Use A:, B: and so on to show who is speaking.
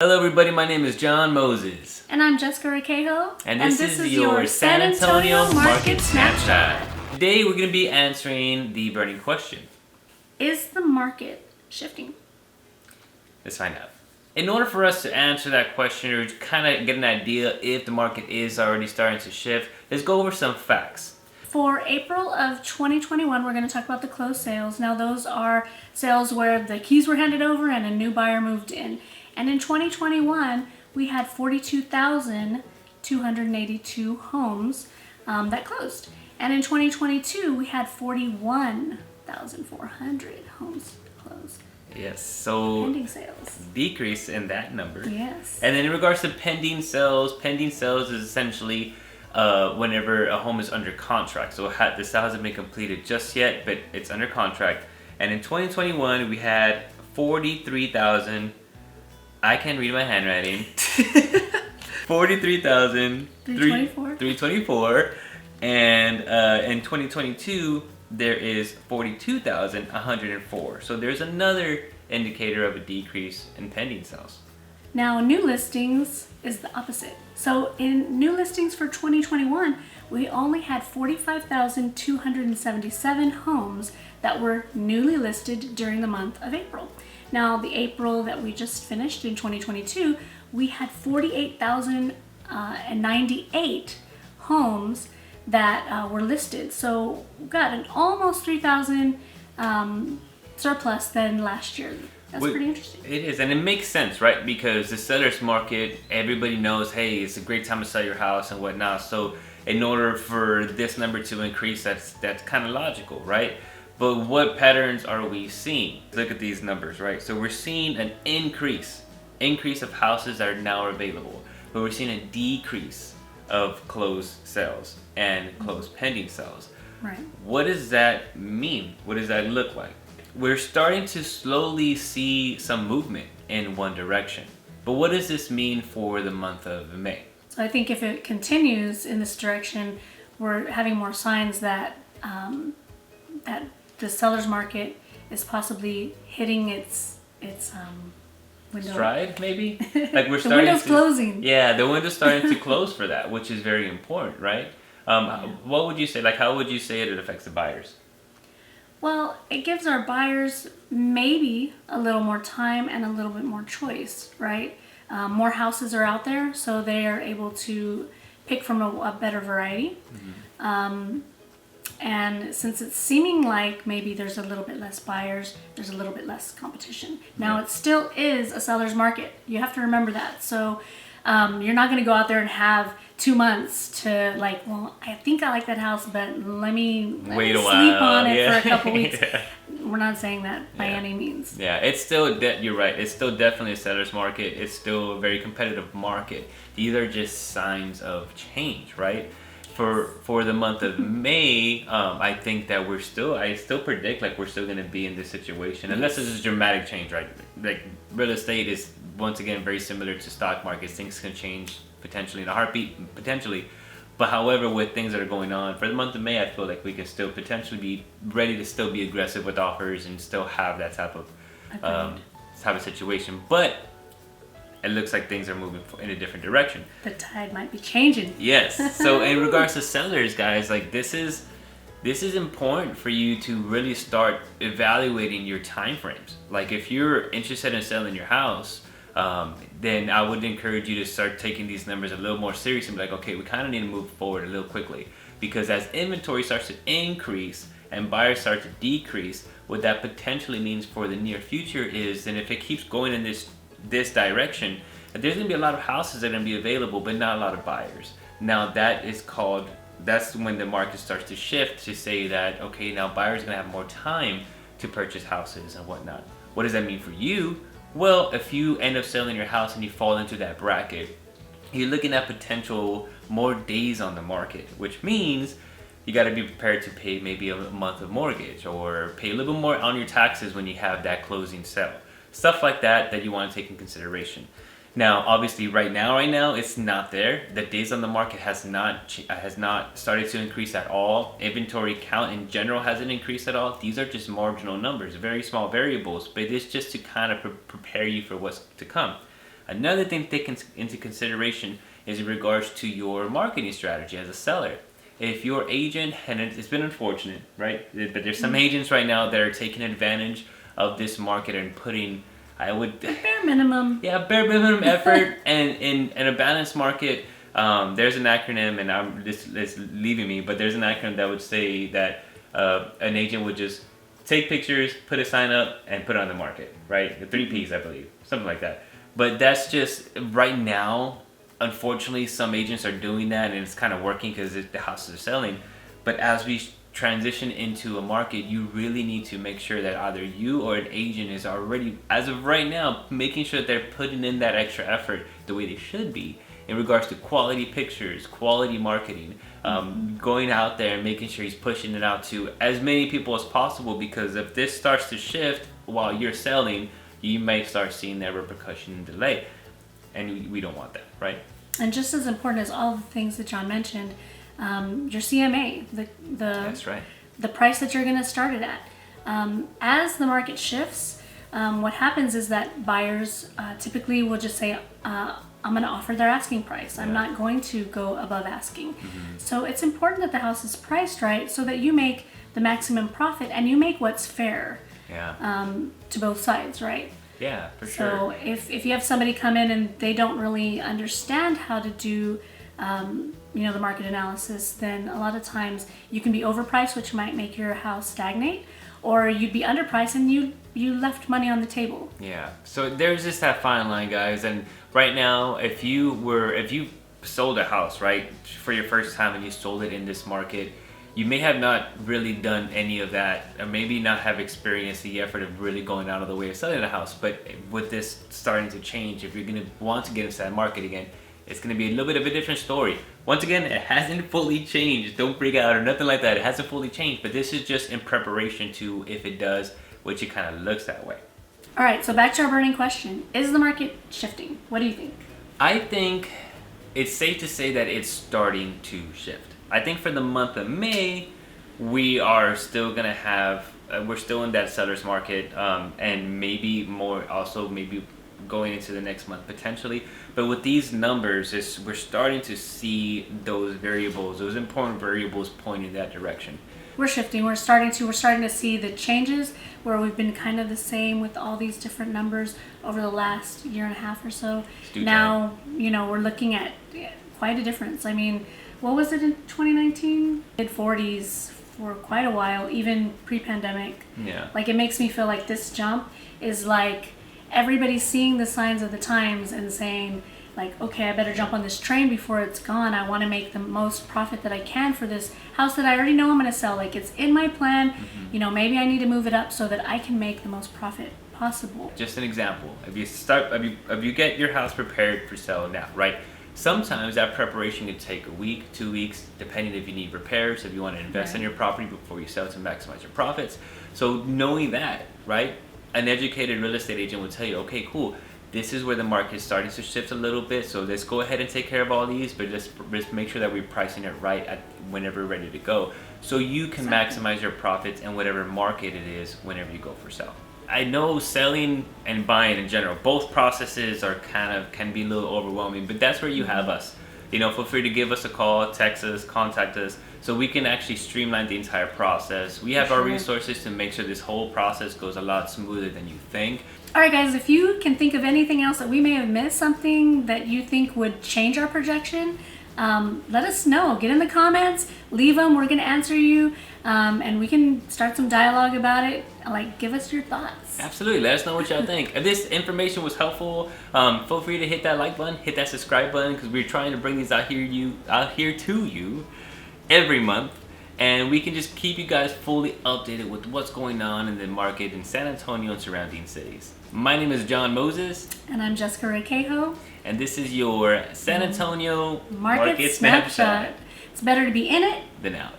A: Hello everybody, my name is John Moses.
B: And I'm Jessica Requejo.
A: And this is your San Antonio Market Snapshot. Today we're going to be answering the burning question.
B: Is the market shifting?
A: Let's find out. In order for us to answer that question or to kind of get an idea if the market is already starting to shift, let's go over some facts.
B: For April of 2021, we're going to talk about the closed sales. Now those are sales where the keys were handed over and a new buyer moved in. And in 2021, we had 42,282 homes that closed. And in 2022, we had 41,400 hones closed.
A: Yes, so
B: pending sales.
A: Decrease in that number.
B: Yes.
A: And then in regards to pending sales is essentially whenever a home is under contract. So the sale hasn't been completed just yet, but it's under contract. And in 2021, we had 43,000. I can't read my handwriting. 43,324. And in 2022, there is 42,104. So there's another indicator of a decrease in pending sales.
B: Now, new listings is the opposite. So in new listings for 2021, we only had 45,277 homes that were newly listed during the month of April. Now, the April that we just finished in 2022, we had 48,098 homes that were listed. So we got an almost 3,000 surplus than last year. That's pretty interesting.
A: It is, and it makes sense, right? Because the seller's market, everybody knows, hey, it's a great time to sell your house and whatnot. So in order for this number to increase, that's kind of logical, right? But what patterns are we seeing? Look at these numbers, right? So we're seeing an increase of houses that are now available, but we're seeing a decrease of closed sales and closed pending sales.
B: Right.
A: What does that mean? What does that look like? We're starting to slowly see some movement in one direction. But what does this mean for the month of May?
B: So I think if it continues in this direction, we're having more signs that that the seller's market is possibly hitting its window.
A: Stride, maybe? Like we're
B: the
A: starting
B: window's closing.
A: Yeah, the window's starting to close for that, which is very important, right? What would you say? Like, how would you say it affects the buyers?
B: Well, it gives our buyers maybe a little more time and a little bit more choice, right? More houses are out there, so they are able to pick from a better variety. Mm-hmm. And since it's seeming like maybe there's a little bit less buyers, there's a little bit less competition. Now, it still is a seller's market. You have to remember that. So you're not going to go out there and have 2 months to like, well, I think I like that house, but let me
A: wait a
B: sleep
A: while
B: on it for a couple weeks.
A: Yeah.
B: We're not saying that by any means.
A: Yeah, it's still, you're right, it's still definitely a seller's market. It's still a very competitive market. These are just signs of change, right? For the month of May, I think that I still predict like we're still going to be in this situation, unless there's a dramatic change, right? Like real estate is once again very similar to stock markets. Things can change potentially in a heartbeat, potentially. But however, with things that are going on for the month of May, I feel like we can still potentially be ready to still be aggressive with offers and still have that type of situation. But it looks like things are moving in a different direction.
B: The tide might be changing.
A: Yes. So in regards to sellers, guys, like this is important for you to really start evaluating your time frames. Like if you're interested in selling your house, then I would encourage you to start taking these numbers a little more seriously and be like, okay, we kind of need to move forward a little quickly. Because as inventory starts to increase and buyers start to decrease, what that potentially means for the near future is, and if it keeps going in this direction, there's going to be a lot of houses that are going to be available, but not a lot of buyers. Now that's when the market starts to shift to say that, okay, now buyers are going to have more time to purchase houses and whatnot. What does that mean for you? Well, if you end up selling your house and you fall into that bracket, you're looking at potential more days on the market, which means you got to be prepared to pay maybe a month of mortgage or pay a little bit more on your taxes when you have that closing sale. Stuff like that you want to take in consideration. Now, obviously, right now, it's not there. The days on the market has not started to increase at all. Inventory count in general hasn't increased at all. These are just marginal numbers, very small variables, but it's just to kind of prepare you for what's to come. Another thing to take into consideration is in regards to your marketing strategy as a seller. If your agent, and it's been unfortunate, right? But there's some agents right now that are taking advantage of this market and putting,
B: bare minimum.
A: Yeah, bare minimum effort. And in a balanced market, there's an acronym, and it's leaving me, but there's an acronym that would say that an agent would just take pictures, put a sign up, and put it on the market, right? The 3 Ps, I believe, something like that. But that's just right now. Unfortunately, some agents are doing that, and it's kind of working because the houses are selling. But as we transition into a market, you really need to make sure that either you or an agent is already, as of right now, making sure that they're putting in that extra effort the way they should be in regards to quality pictures, quality marketing, going out there and making sure he's pushing it out to as many people as possible. Because if this starts to shift while you're selling, you may start seeing that repercussion and delay. And we don't want that, right?
B: And just as important as all the things that John mentioned, your CMA,
A: That's right.
B: the price that you're going to start it at. As the market shifts, what happens is that buyers typically will just say, I'm going to offer their asking price. I'm not going to go above asking. So it's important that the house is priced right so that you make the maximum profit and you make what's fair to both sides, right?
A: Yeah, for
B: sure. So if you have somebody come in and they don't really understand how to do, the market analysis, then a lot of times you can be overpriced, which might make your house stagnate, or you'd be underpriced and you left money on the table.
A: Yeah. So there's just that fine line, guys. And right now, if you sold a house, right, for your first time and you sold it in this market, you may have not really done any of that, or maybe not have experienced the effort of really going out of the way of selling a house. But with this starting to change, if you're going to want to get into that market again, it's going to be a little bit of a different story. Once again, it hasn't fully changed. Don't freak out or nothing like that. It hasn't fully changed, but this is just in preparation to, if it does, which it kind of looks that way.
B: All right, so back to our burning question. Is the market shifting? What do you think?
A: I think it's safe to say that it's starting to shift. I think for the month of May, we are still going to have, we're still in that seller's market, and maybe more also maybe going into the next month potentially. But with these numbers, we're starting to see those variables, those important variables pointing that direction.
B: We're shifting. We're starting to see the changes where we've been kind of the same with all these different numbers over the last year and a half or so. Now, we're looking at quite a difference. I mean, what was it in 2019? Mid-40s for quite a while, even pre-pandemic.
A: Yeah.
B: Like, it makes me feel like this jump is like everybody's seeing the signs of the times and saying, like, okay, I better jump on this train before it's gone. I want to make the most profit that I can for this house that I already know I'm going to sell. Like, it's in my plan. Maybe I need to move it up so that I can make the most profit possible.
A: Just an example. If you get your house prepared for sale now, right? Sometimes that preparation can take a week, 2 weeks, depending if you need repairs, if you want to invest in your property before you sell to maximize your profits. So knowing that, right, an educated real estate agent will tell you, okay, cool, this is where the market is starting to shift a little bit, so let's go ahead and take care of all these, but just make sure that we're pricing it right whenever we're ready to go, so you can maximize your profits in whatever market it is whenever you go for sale. I know selling and buying in general, both processes can be a little overwhelming, but that's where you have us. Feel free to give us a call, text us, contact us, so we can actually streamline the entire process. We have our resources to make sure this whole process goes a lot smoother than you think.
B: All right, guys, if you can think of anything else that we may have missed, something that you think would change our projection, let us know. Get in the comments, leave them. We're going to answer you, and we can start some dialogue about it. Like, give us your thoughts.
A: Absolutely. Let us know what y'all think. If this information was helpful, feel free to hit that like button, hit that subscribe button, because we're trying to bring these out here to you every month. And we can just keep you guys fully updated with what's going on in the market in San Antonio and surrounding cities. My name is John Moses.
B: And I'm Jessica Requejo.
A: And this is your San Antonio
B: Market Snapshot. It's better to be in it
A: than out.